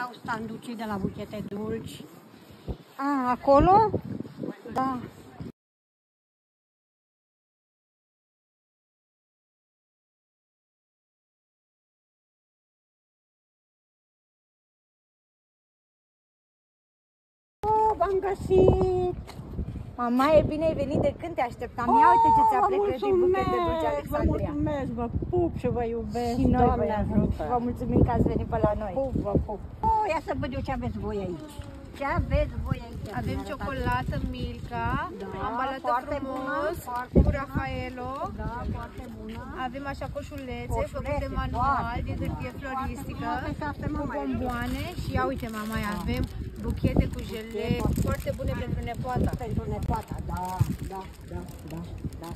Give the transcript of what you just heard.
au standul cei de la buchete dulci. A, acolo? Da. V-am găsit! Mamaie, bine ai venit, de când te așteptam? Ia uite ce ți-a pregătit buchet de dulce Vă Alexandria. mulțumesc, vă pup și vă iubesc. Și noi Doamne ajută. vă mulțumim că ați venit pe la noi. Pup, vă pup. Oh, ia să văd eu ce aveți voi aici. Ce aveți voi aici? Avem ciocolată Milka, Da, ambalată foarte frumos, bună, foarte cu bună. Raffaello. Da, foarte bună. Avem așa coșulețe Coșulețe, făcute manual, foarte din hârtie floristică, Foarte, foarte cu mama. bomboane și ia uite mama, avem buchete cu gelee foarte bune pentru nepoata. Pentru nepoata, da, da, da, da, da.